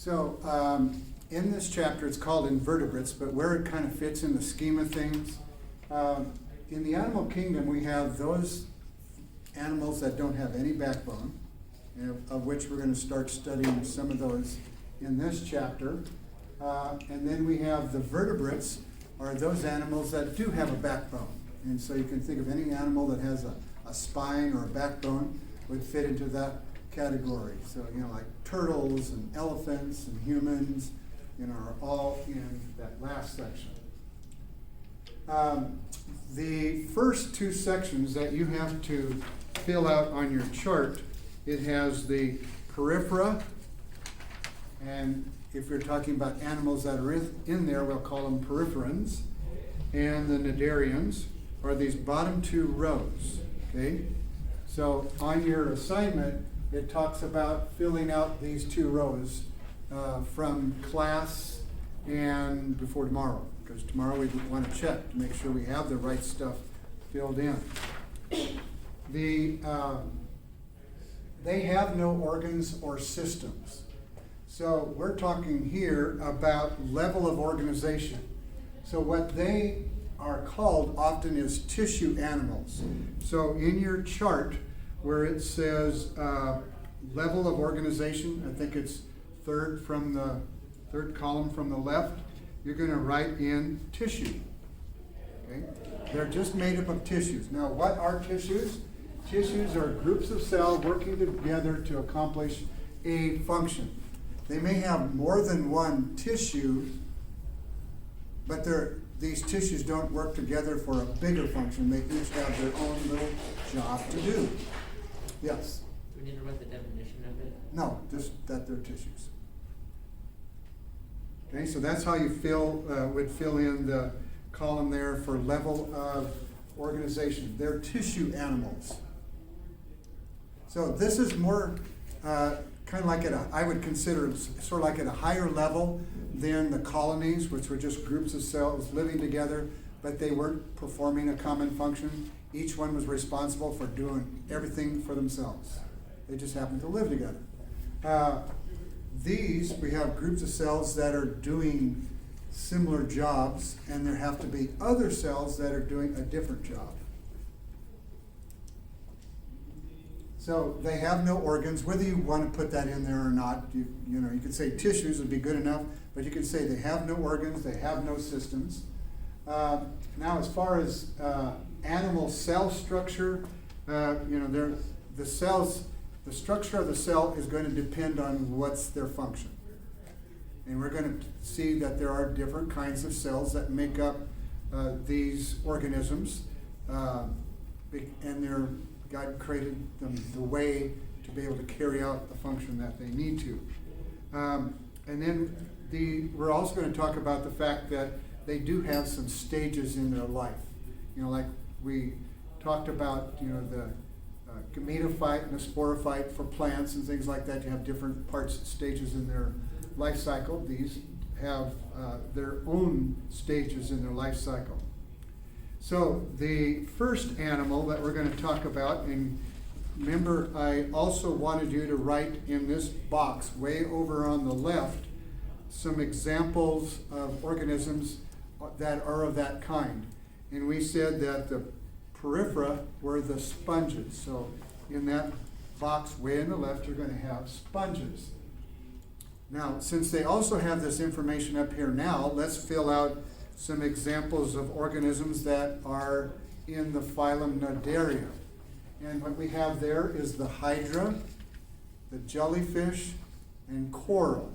So in this chapter, it's called Invertebrates, but where it kind of fits in the scheme of things, in the animal kingdom, we have those animals that don't have any backbone, of which we're going to start studying some of those in this chapter. And then we have the vertebrates, are those animals that do have a backbone. And so you can think of any animal that has a spine or a backbone would fit into that category. So, like turtles and elephants and humans, are all in that last section. The first two sections that you have to fill out on your chart, it has the porifera, and if you're talking about animals that are in there, we'll call them poriferans, and the Naderians are these bottom two rows, okay? So on your assignment, it talks about filling out these two rows from class and before tomorrow, because tomorrow we want to check to make sure we have the right stuff filled in. They have no organs or systems. So we're talking here about level of organization. So what they are called often is tissue animals. So in your chart where it says level of organization, I think it's third column from the left, you're going to write in tissue. Okay? They're just made up of tissues. Now, what are tissues? Tissues are groups of cells working together to accomplish a function. They may have more than one tissue, but these tissues don't work together for a bigger function. They each have their own little job to do. Yes? Do we need to write the definition of it? No, just that they're tissues. Okay, so that's how you would fill in the column there for level of organization. They're tissue animals. So this is more kind of like I would consider it sort of like at a higher level than the colonies, which were just groups of cells living together, but they weren't performing a common function. Each one was responsible for doing everything for themselves. They just happened to live together. These, we have groups of cells that are doing similar jobs, and there have to be other cells that are doing a different job. So they have no organs. Whether you want to put that in there or not, you could say tissues would be good enough, but you could say they have no organs, they have no systems. Now, as far as animal cell structure, the structure of the cell is going to depend on what's their function. And we're going to see that there are different kinds of cells that make up these organisms, and God created them the way to be able to carry out the function that they need to. And then we're also going to talk about the fact that they do have some stages in their life. Like we talked about, the gametophyte and the sporophyte for plants and things like that. You have different stages in their life cycle. These have their own stages in their life cycle. So the first animal that we're going to talk about, and remember I also wanted you to write in this box way over on the left some examples of organisms that are of that kind. And we said that the porifera were the sponges. So in that box way on the left, you're going to have sponges. Now, since they also have this information up here now, let's fill out some examples of organisms that are in the phylum Naderi. And what we have there is the Hydra, the jellyfish, and coral.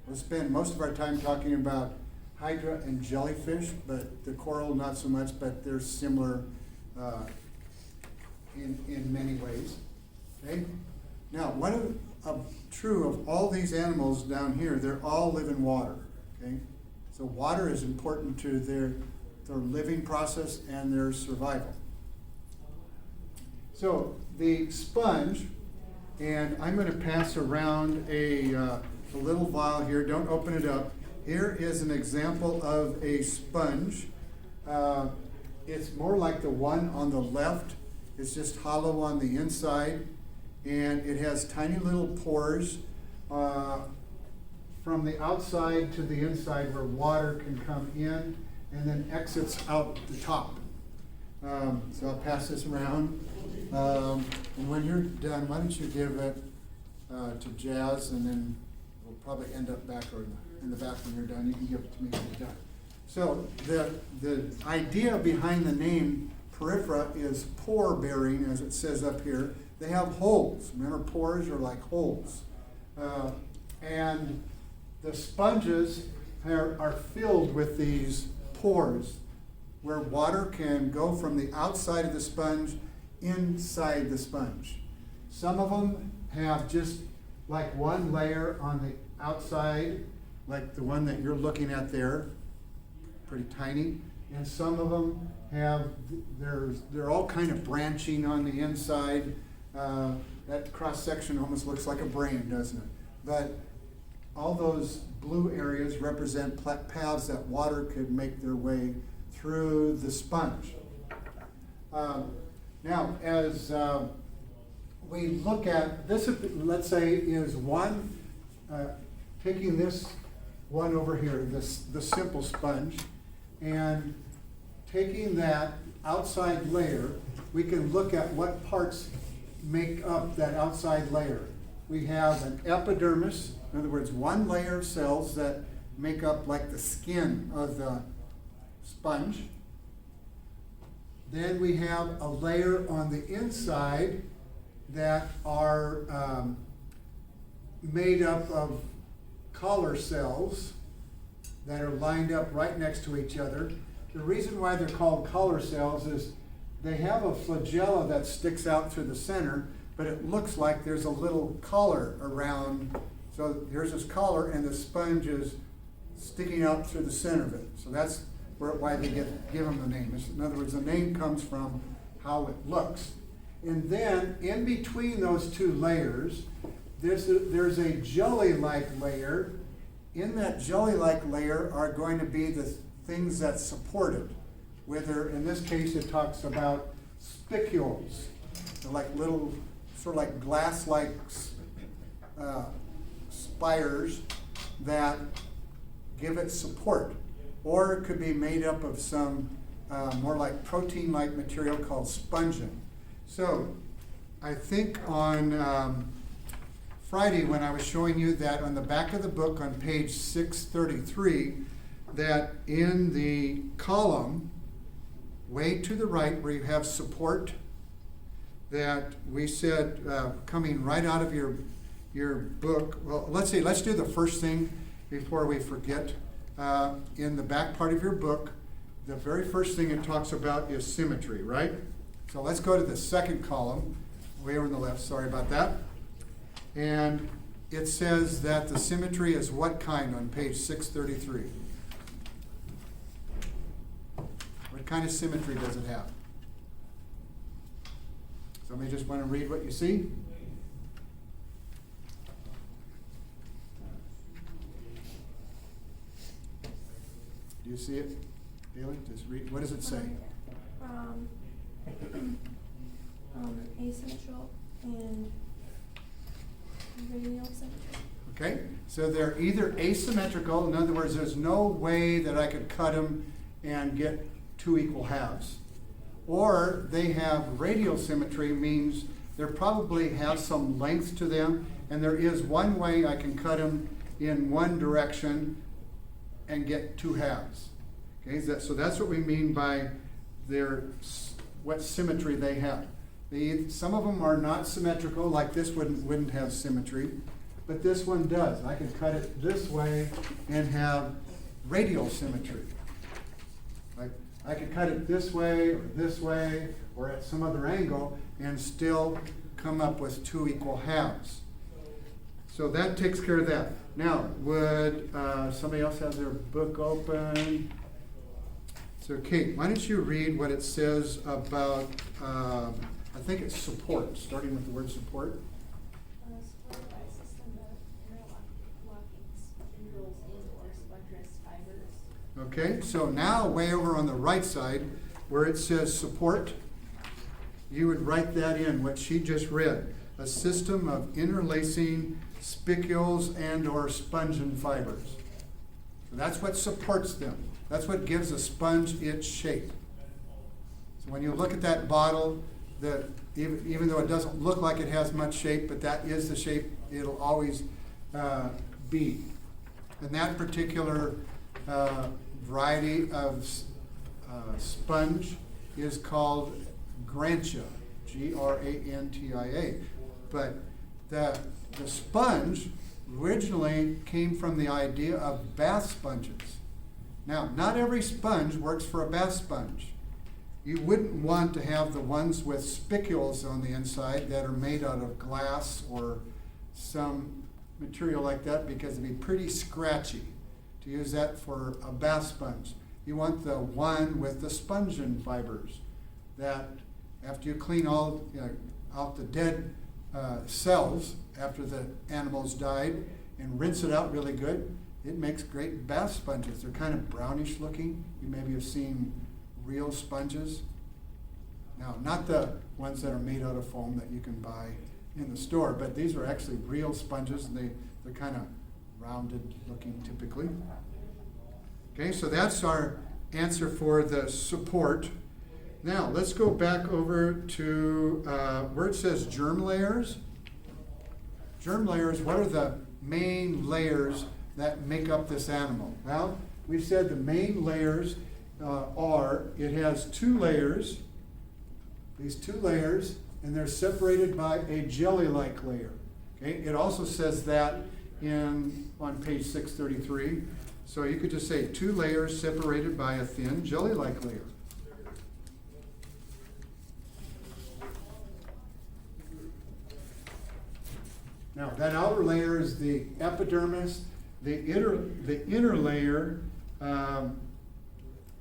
We'll spend most of our time talking about Hydra and jellyfish, but the coral not so much, but they're similar in many ways. Okay? Now, true of all these animals down here, they all live in water. Okay? So water is important to their living process and their survival. So the sponge, and I'm going to pass around a little vial here. Don't open it up. Here is an example of a sponge. It's more like the one on the left. It's just hollow on the inside, and it has tiny little pores from the outside to the inside where water can come in and then exits out the top. So I'll pass this around. And when you're done, why don't you give it to Jazz, and then we'll probably end up back or in the back when you're done. You can give it to me when you're done. So the idea behind the name Porifera is pore bearing, as it says up here. They have holes. Remember, pores are like holes. And the sponges are filled with these pores where water can go from the outside of the sponge inside the sponge. Some of them have just like one layer on the outside, like the one that you're looking at there, pretty tiny. And some of them have, they're all kind of branching on the inside. That cross section almost looks like a brain, doesn't it? But all those blue areas represent paths that water could make their way through the sponge. Now, as we look at this, let's say, is one, taking this one over here, the simple sponge, and taking that outside layer, we can look at what parts make up that outside layer. We have an epidermis, in other words, one layer of cells that make up like the skin of the sponge. Then we have a layer on the inside that are made up of collar cells that are lined up right next to each other. The reason why they're called collar cells is they have a flagella that sticks out through the center, but it looks like there's a little collar around. So here's this collar, and the sponge is sticking out through the center of it. So that's why they give them the name. In other words, the name comes from how it looks. And then in between those two layers, there's a jelly-like layer. In that jelly-like layer are going to be the things that support it. Whether, in this case, it talks about spicules. They're like little, sort of like glass-like spires that give it support. Or it could be made up of some more like protein-like material called spongin. So I think on Friday when I was showing you that on the back of the book on page 633, that in the column way to the right where you have support, that we said coming right out of your book, well, let's do the first thing before we forget. In the back part of your book, the very first thing it talks about is symmetry, right? So let's go to the second column, way over on the left, sorry about that. And it says that the symmetry is what kind on page 633? What kind of symmetry does it have? Somebody just want to read what you see? Do you see it, Haley? Just read. What does it say? Asymmetrical and radial symmetry. Okay, so they're either asymmetrical, in other words, there's no way that I could cut them and get two equal halves. Or they have radial symmetry, means they probably have some length to them, and there is one way I can cut them in one direction and get two halves. Okay, so that's what we mean by what symmetry they have. Some of them are not symmetrical, like this wouldn't have symmetry, but this one does. I can cut it this way and have radial symmetry. Like I could cut it this way, or at some other angle, and still come up with two equal halves. So that takes care of that. Now, would somebody else have their book open? So Kate, why don't you read what it says about, I think it's support, starting with the word support. Supported by a system of interlocking spindles in or sponginous fibers. Okay, so now way over on the right side, where it says support, you would write that in, what she just read. a system of interlacing spicules and or spongin fibers. So that's what supports them. That's what gives a sponge its shape. So when you look at that bottle, that even though it doesn't look like it has much shape, but that is the shape it'll always be. And that particular variety of sponge is called Grantia, Grantia. But the sponge originally came from the idea of bath sponges. Now, not every sponge works for a bath sponge. You wouldn't want to have the ones with spicules on the inside that are made out of glass or some material like that, because it'd be pretty scratchy to use that for a bath sponge. You want the one with the spongin fibers that after you clean all out the dead cells after the animals died and rinse it out really good, it makes great bath sponges. They're kind of brownish looking. You maybe have seen real sponges. Now, not the ones that are made out of foam that you can buy in the store, but these are actually real sponges, and they're kind of rounded looking typically. Okay, so that's our answer for the support. Now, let's go back over to where it says germ layers. Germ layers, what are the main layers that make up this animal? Well, we said the main layers it has two layers, these two layers, and they're separated by a jelly-like layer. Okay, it also says that on page 633. So you could just say two layers separated by a thin jelly-like layer. Now, that outer layer is the epidermis. The inner layer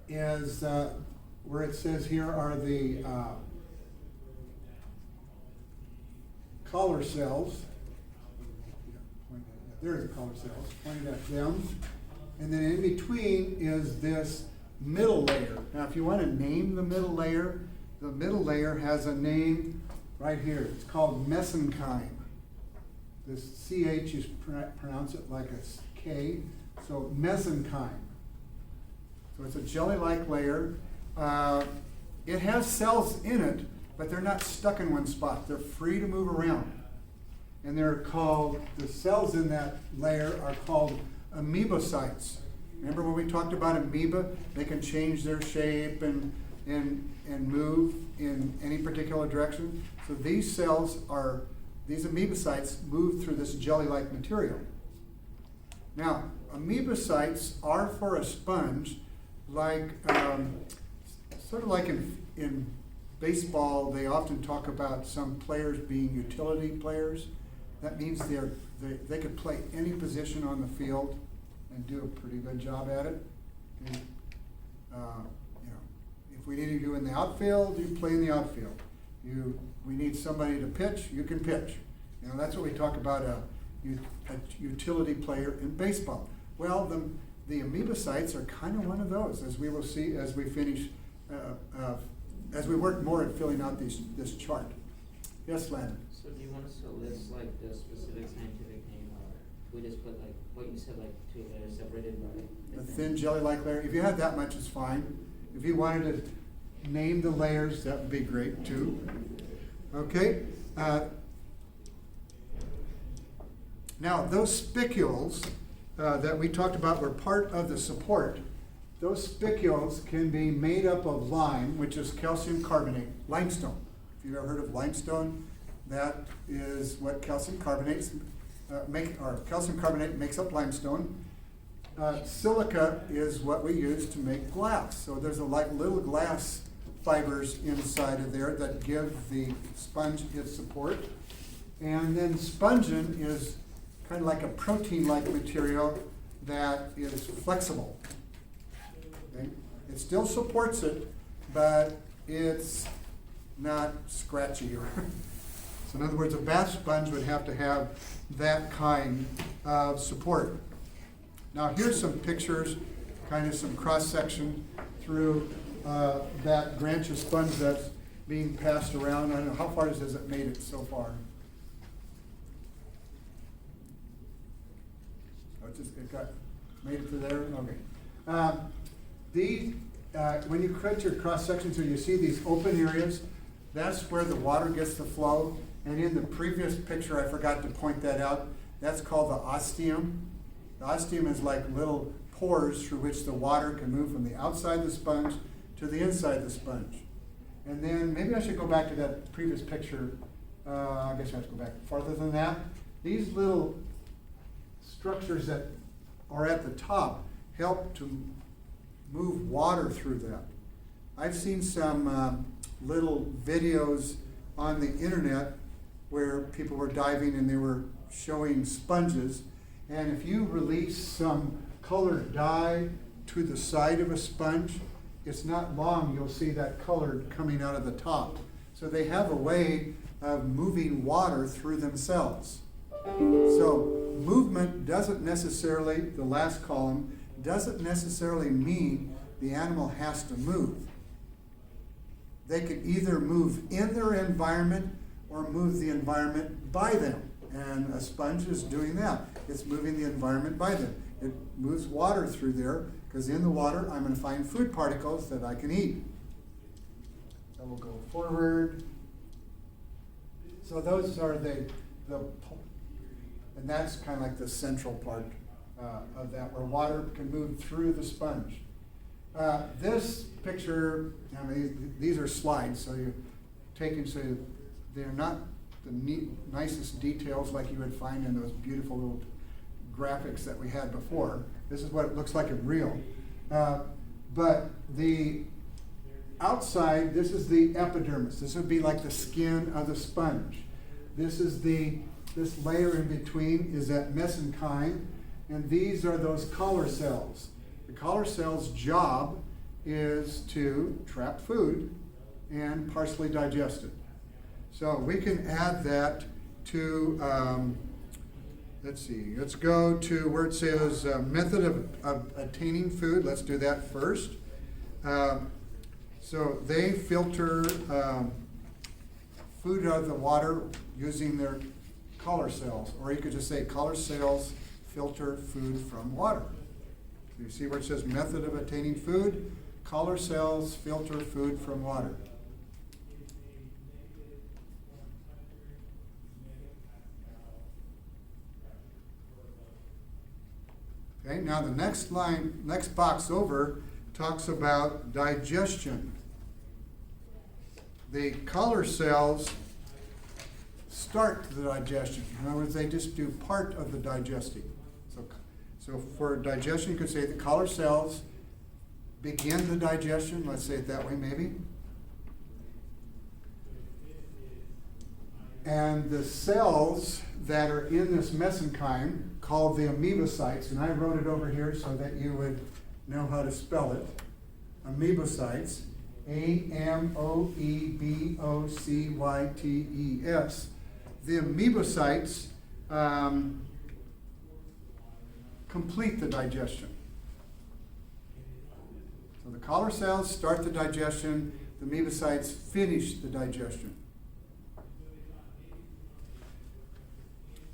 is where it says here are the collar cells. There's the collar cells, pointed at them. And then in between is this middle layer. Now, if you want to name the middle layer has a name right here. It's called mesenchyme. This CH, you pronounce it like a K, so mesenchyme. So it's a jelly-like layer. It has cells in it, but they're not stuck in one spot. They're free to move around. And the cells in that layer are called amoebocytes. Remember when we talked about amoeba? They can change their shape and move in any particular direction. So these amoebocytes move through this jelly-like material. Now, amoebocytes are for a sponge like, sort of like in baseball, they often talk about some players being utility players. That means they could play any position on the field and do a pretty good job at it. And, if we need you in the outfield, you play in the outfield. We need somebody to pitch, you can pitch. That's what we talk about a utility player in baseball. Well, the amoebocytes are kind of one of those, as we will see as we finish, as we work more at filling out this chart. Yes, Landon? So do you want us to list like the specific scientific name, or we just put like what you said, like two layers separated by A thin jelly-like layer. If you had that much, it's fine. If you wanted to name the layers, that would be great too. Okay. Now, those spicules that we talked about were part of the support. Those spicules can be made up of lime, which is calcium carbonate, limestone. If you've ever heard of limestone, that is what calcium carbonate makes up limestone. Silica is what we use to make glass. So there's little glass fibers inside of there that give the sponge its support. And then spongin is kind of like a protein-like material that is flexible. Okay? It still supports it, but it's not scratchy. So in other words, a bath sponge would have to have that kind of support. Now here's some pictures, kind of some cross-section through that Grantia sponge that's being passed around. I don't know, how far has it made it so far? it got, made it to there? Okay. When you cut your cross section, so you see these open areas, that's where the water gets to flow. And in the previous picture, I forgot to point that out, that's called the ostium. The ostium is like little pores through which the water can move from the outside of the sponge to the inside of the sponge. And then maybe I should go back to that previous picture. I guess I have to go back farther than that. These little structures that are at the top help to move water through that. I've seen some little videos on the internet where people were diving and they were showing sponges. And if you release some colored dye to the side of a sponge, it's not long you'll see that color coming out of the top. So they have a way of moving water through themselves. So movement doesn't necessarily, the last column, doesn't necessarily mean the animal has to move. They can either move in their environment or move the environment by them. And a sponge is doing that. It's moving the environment by them. It moves water through there, because in the water I'm going to find food particles that I can eat. So we'll go forward. So those are and that's kind of like the central part of that, where water can move through the sponge. This picture, I mean, these are slides, so you're taking, so they're not the nicest details like you would find in those beautiful little graphics that we had before. This is what it looks like in real. But the outside, this is the epidermis. This would be like the skin of the sponge. This layer in between is that mesenchyme, and these are those collar cells. The collar cell's job is to trap food and partially digest it. So we can add that to, let's go to where it says method of attaining food. Let's do that first. So they filter food out of the water using their collar cells, or you could just say collar cells filter food from water. So you see where it says method of attaining food, collar cells filter food from water. Okay, now the next box over talks about digestion. The collar cells start the digestion. In other words, they just do part of the digesting. So for digestion, you could say the collar cells begin the digestion. Let's say it that way, maybe. And the cells that are in this mesenchyme, called the amoebocytes, and I wrote it over here so that you would know how to spell it. Amoebocytes, Amoebocytes. The amoebocytes complete the digestion. So the collar cells start the digestion, the amoebocytes finish the digestion.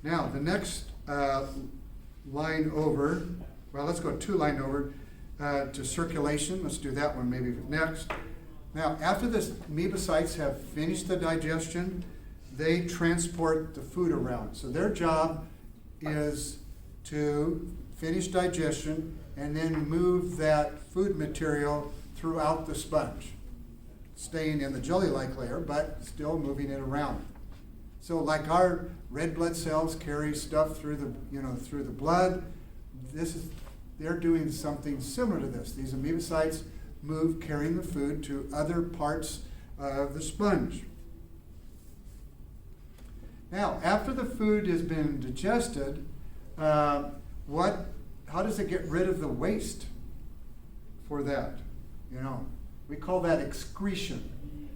Now, the next line over, well, let's go 2 line over to circulation. Let's do that one maybe next. Now, after the amoebocytes have finished the digestion, they transport the food around. So their job is to finish digestion and then move that food material throughout the sponge, staying in the jelly-like layer, but still moving it around. So like our red blood cells carry stuff through the blood, they're doing something similar to this. These amoebocytes move carrying the food to other parts of the sponge. Now, after the food has been digested, how does it get rid of the waste for that? We call that excretion.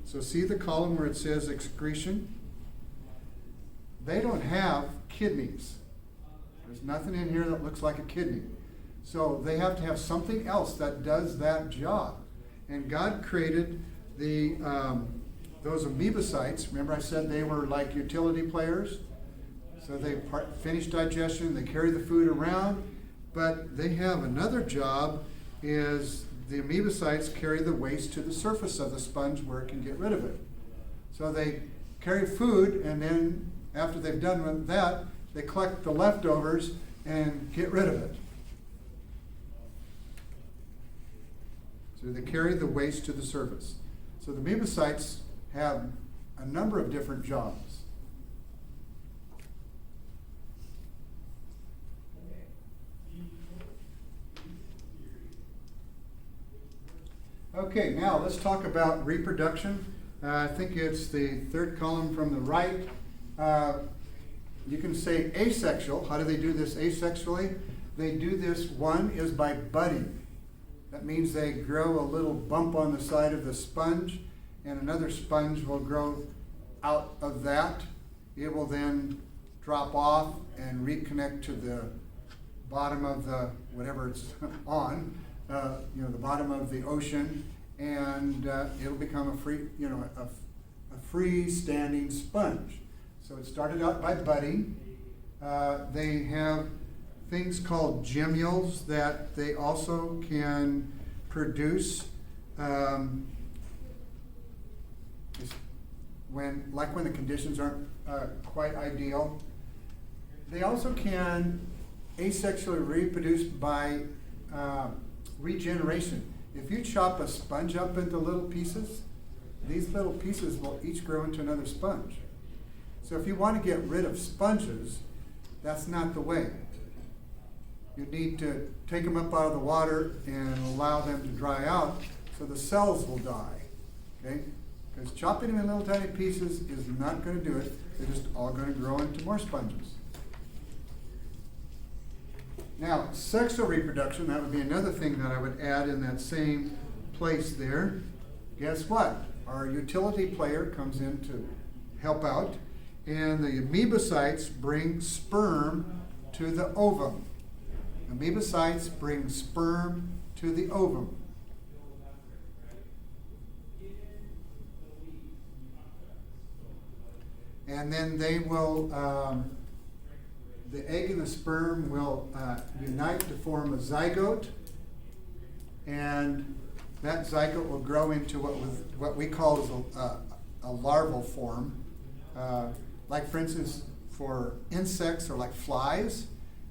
So see the column where it says excretion? They don't have kidneys. There's nothing in here that looks like a kidney. So they have to have something else that does that job. And God created those amoebocytes. Remember I said they were like utility players? So they finish digestion, they carry the food around, But they have another job, is the amoebocytes carry the waste to the surface of the sponge where it can get rid of it. So they carry food, and then after they've done with that, they collect the leftovers and get rid of it. So they carry the waste to the surface. So the amoebocytes have a number of different jobs. Okay, now let's talk about reproduction. I think it's the third column from the right. You can say asexual. How do they do this asexually? They do this, one is by budding. That means they grow a little bump on the side of the sponge, and another sponge will grow out of that. It will then drop off and reconnect to the bottom of the, whatever it's on, the bottom of the ocean, and it'll become a freestanding sponge. So it started out by budding. They have things called gemmules that they also can produce when the conditions aren't quite ideal. They also can asexually reproduce by regeneration. If you chop a sponge up into little pieces, these little pieces will each grow into another sponge. So if you want to get rid of sponges, that's not the way. You need to take them up out of the water and allow them to dry out so the cells will die. Okay? Because chopping them in little tiny pieces is not going to do it. They're just all going to grow into more sponges. Now, sexual reproduction, that would be another thing that I would add in that same place there. Guess what? Our utility player comes in to help out, and the amoebocytes bring sperm to the ovum. Amoebocytes bring sperm to the ovum. And then they will, the egg and the sperm will unite to form a zygote, and that zygote will grow into what we call a larval form. Like, for instance, for insects or like flies,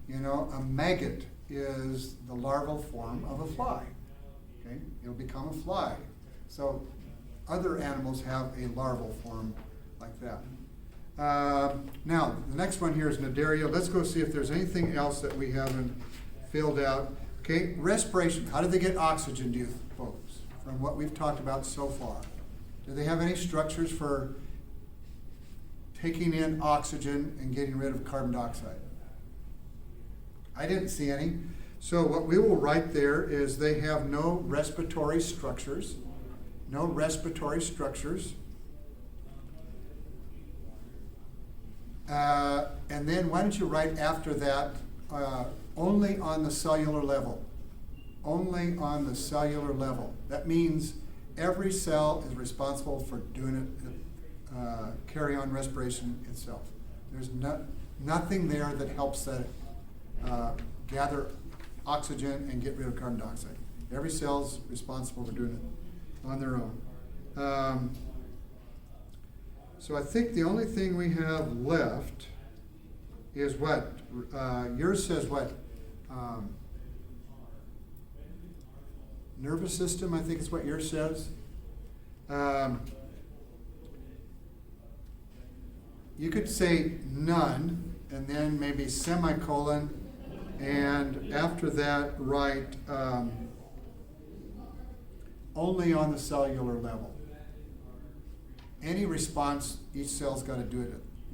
a maggot is the larval form of a fly. Okay? It'll become a fly. So other animals have a larval form like that. Now, the next one here is Naderi. Let's go see if there's anything else that we haven't filled out. Okay, respiration. How do they get oxygen, do you folks, from what we've talked about so far? Do they have any structures for taking in oxygen and getting rid of carbon dioxide? I didn't see any. So what we will write there is they have no respiratory structures. No respiratory structures. And then why don't you write after that, only on the cellular level. Only on the cellular level. That means every cell is responsible for doing it, carry on respiration itself. There's nothing there that helps that gather oxygen and get rid of carbon dioxide. Every cell's responsible for doing it on their own. So I think the only thing we have left is what? Yours says what? Nervous system, I think is what yours says. You could say none, and then maybe semicolon, and after that write only on the cellular level. Any response, each cell's got to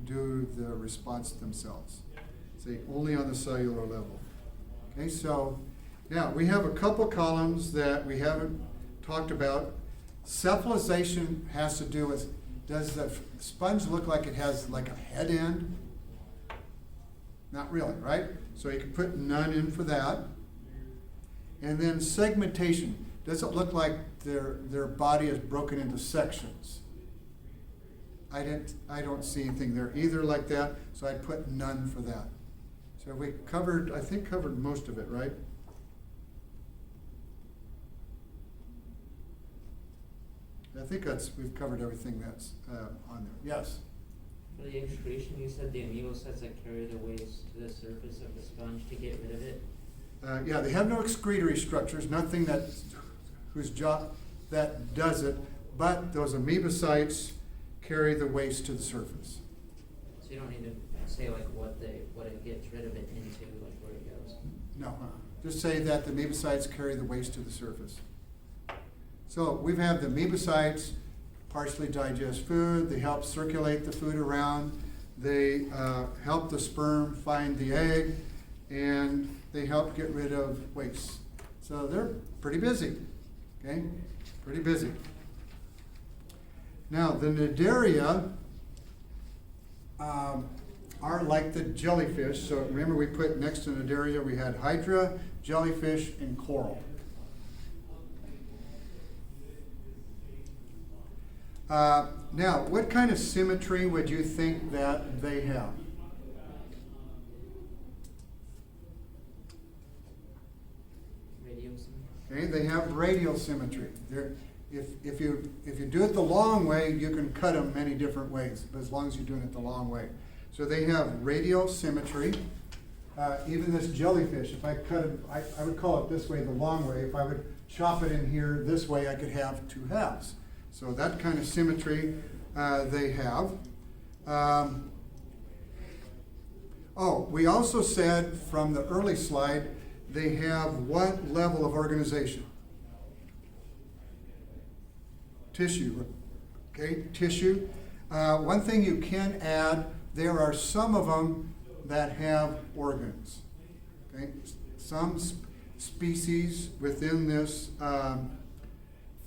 do the response themselves. Say only on the cellular level. Okay, so now we have a couple columns that we haven't talked about. Cephalization has to do with, does the sponge look like it has like a head end? Not really, right? So you can put none in for that. And then segmentation. Does it look like their body is broken into sections? I don't see anything there either like that, so I'd put none for that. So we covered most of it, right? I think we've covered everything that's on there. Yes? For the excretion, you said the amoebocytes that carry the waste to the surface of the sponge to get rid of it. Yeah, they have no excretory structures, nothing whose job that does it, but those amoebocytes carry the waste to the surface. So you don't need to say like what it gets rid of it into, like where it goes. No, just say that the amoebocytes carry the waste to the surface. So we have the amoebocytes partially digest food, they help circulate the food around, they help the sperm find the egg, and they help get rid of waste. So they're pretty busy, okay? Pretty busy. Now, the Naderia are like the jellyfish. So remember we put next to Naderia, we had Hydra, jellyfish, and coral. Now, what kind of symmetry would you think that they have? Radial symmetry. Okay, they have radial symmetry. If you do it the long way, you can cut them many different ways, but as long as you're doing it the long way. So they have radial symmetry. Even this jellyfish, if I cut it, I would call it this way, the long way. If I would chop it in here this way, I could have two halves. So that kind of symmetry they have. We also said from the early slide, they have what level of organization? Tissue. Okay, tissue. One thing you can add, there are some of them that have organs. Okay, some species within this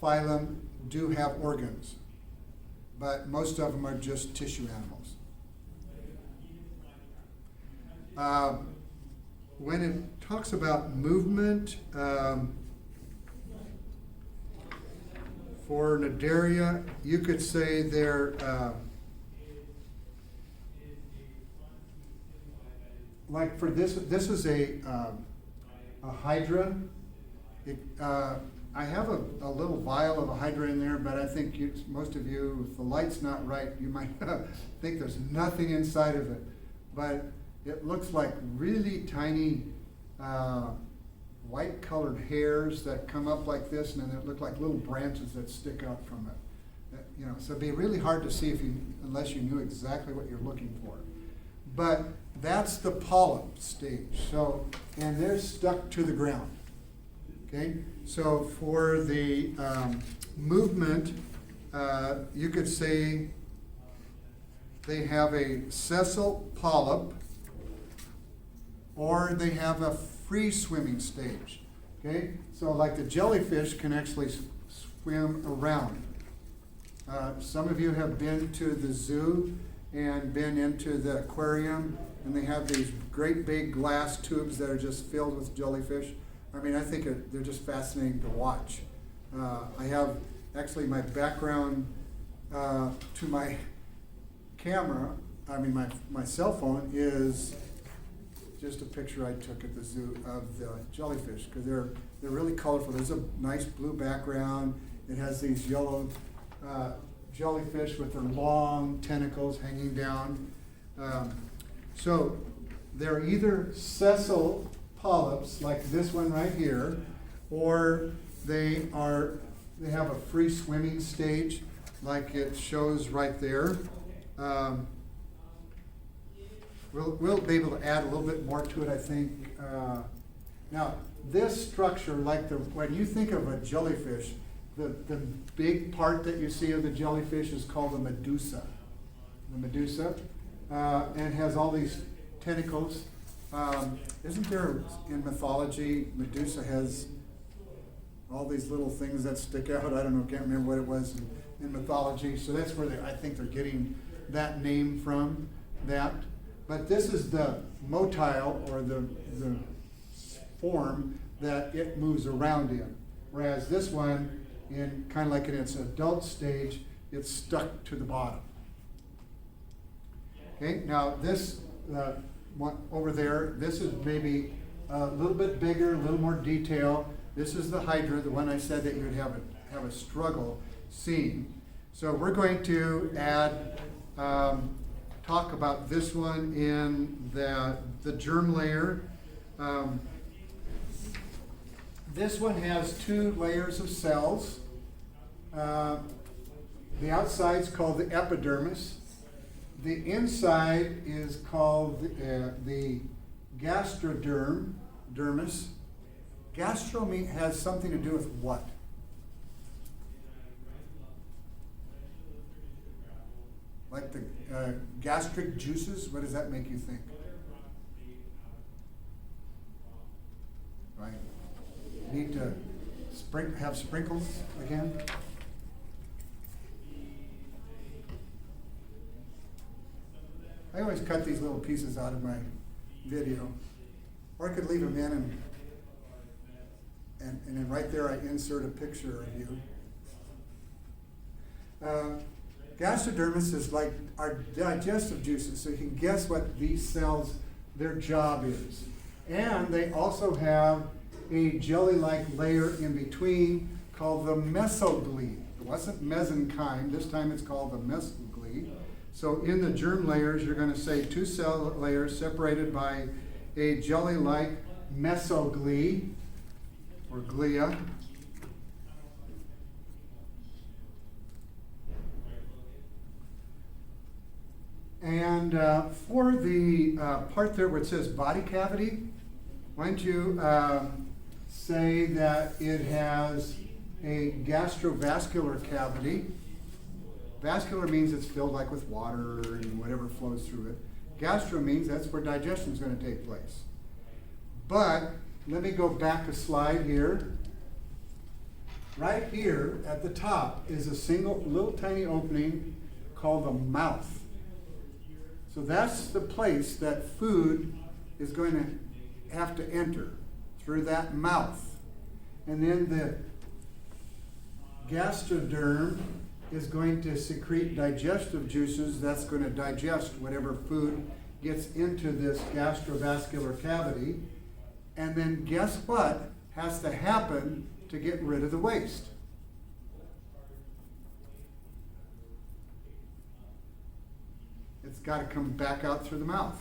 phylum do have organs, but most of them are just tissue animals. When it talks about movement, for Naderia, you could say they're like for this is a Hydra. I have a little vial of a Hydra in there, but I think most of you, if the light's not right, you might think there's nothing inside of it. But it looks like really tiny white-colored hairs that come up like this, and then it look like little branches that stick out from it. So it'd be really hard to see unless you knew exactly what you're looking for. But that's the polyp stage. So, and they're stuck to the ground. Okay, so for the movement, you could say they have a sessile polyp, or they have a free swimming stage. Okay, so like the jellyfish can actually swim around. Some of you have been to the zoo and been into the aquarium, and they have these great big glass tubes that are just filled with jellyfish. I mean, I think they're just fascinating to watch. I have actually my background to my camera, my cell phone is just a picture I took at the zoo of the jellyfish, because they're really colorful. There's a nice blue background. It has these yellow jellyfish with their long tentacles hanging down. So they're either sessile polyps, like this one right here, or they have a free swimming stage, like it shows right there. We'll be able to add a little bit more to it, I think. Now, this structure, when you think of a jellyfish, the big part that you see of the jellyfish is called the medusa. The medusa, and it has all these tentacles. Isn't there in mythology, Medusa has all these little things that stick out? I don't know, can't remember what it was in mythology. So that's where I think they're getting that name from, that. But this is the motile, or the form that it moves around in. Whereas this one, kind of like in its adult stage, it's stuck to the bottom. Okay, now this one over there. This is maybe a little bit bigger, a little more detail. This is the Hydra, the one I said that you would have a struggle seeing. So we're going to add, talk about this one in the germ layer. This one has 2 layers of cells. The outside's called the epidermis. The inside is called the gastrodermis. Gastro has something to do with what? Like the gastric juices? What does that make you think? Right. Need to have sprinkles again? I always cut these little pieces out of my video. Or I could leave them in and then right there I insert a picture of you. Gastrodermis is like our digestive juices, so you can guess what these cells, their job is. And they also have a jelly-like layer in between called the mesoglee. It wasn't mesenchyme, this time it's called the mesoglee. So in the germ layers, you're going to say 2 cell layers separated by a jelly-like mesoglee, or glia. And for the part there where it says body cavity, why don't you say that it has a gastrovascular cavity. Vascular means it's filled like with water and whatever flows through it. Gastro means that's where digestion is going to take place. But let me go back a slide here. Right here at the top is a single little tiny opening called the mouth. So that's the place that food is going to have to enter, through that mouth. And then the gastroderm is going to secrete digestive juices that's going to digest whatever food gets into this gastrovascular cavity. And then guess what has to happen to get rid of the waste? It's got to come back out through the mouth.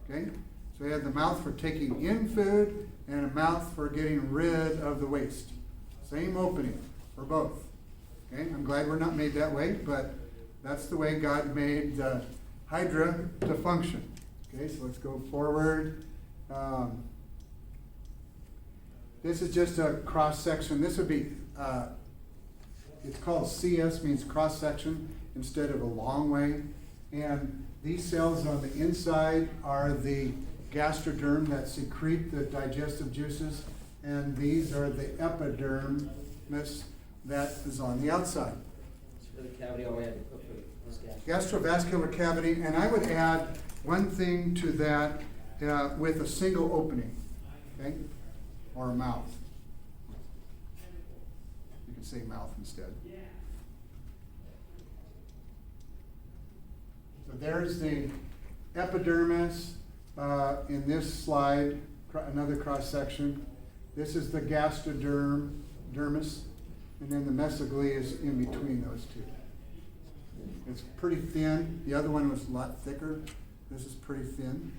Okay? So you have the mouth for taking in food and a mouth for getting rid of the waste. Same opening for both. Okay? I'm glad we're not made that way, but that's the way God made the Hydra to function. Okay, so let's go forward. This is just a cross section. This would be, it's called CS, means cross section instead of a long way. And these cells on the inside are the gastroderm that secrete the digestive juices, and these are the epidermis that is on the outside. For the cavity, all we had to put for was Gastrovascular cavity, and I would add one thing to that with a single opening, okay, or a mouth. You can say mouth instead. So there's the epidermis in this slide, another cross section. This is the gastrodermis, and then the mesoglee is in between those two. It's pretty thin. The other one was a lot thicker. This is pretty thin.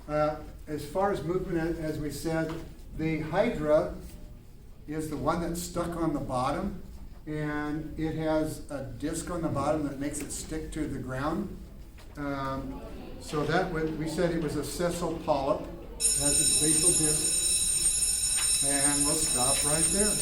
As far as movement, as we said, the Hydra is the one that's stuck on the bottom, and it has a disc on the bottom that makes it stick to the ground. So that we said it was a sessile polyp. It has its basal disc, and we'll stop right there.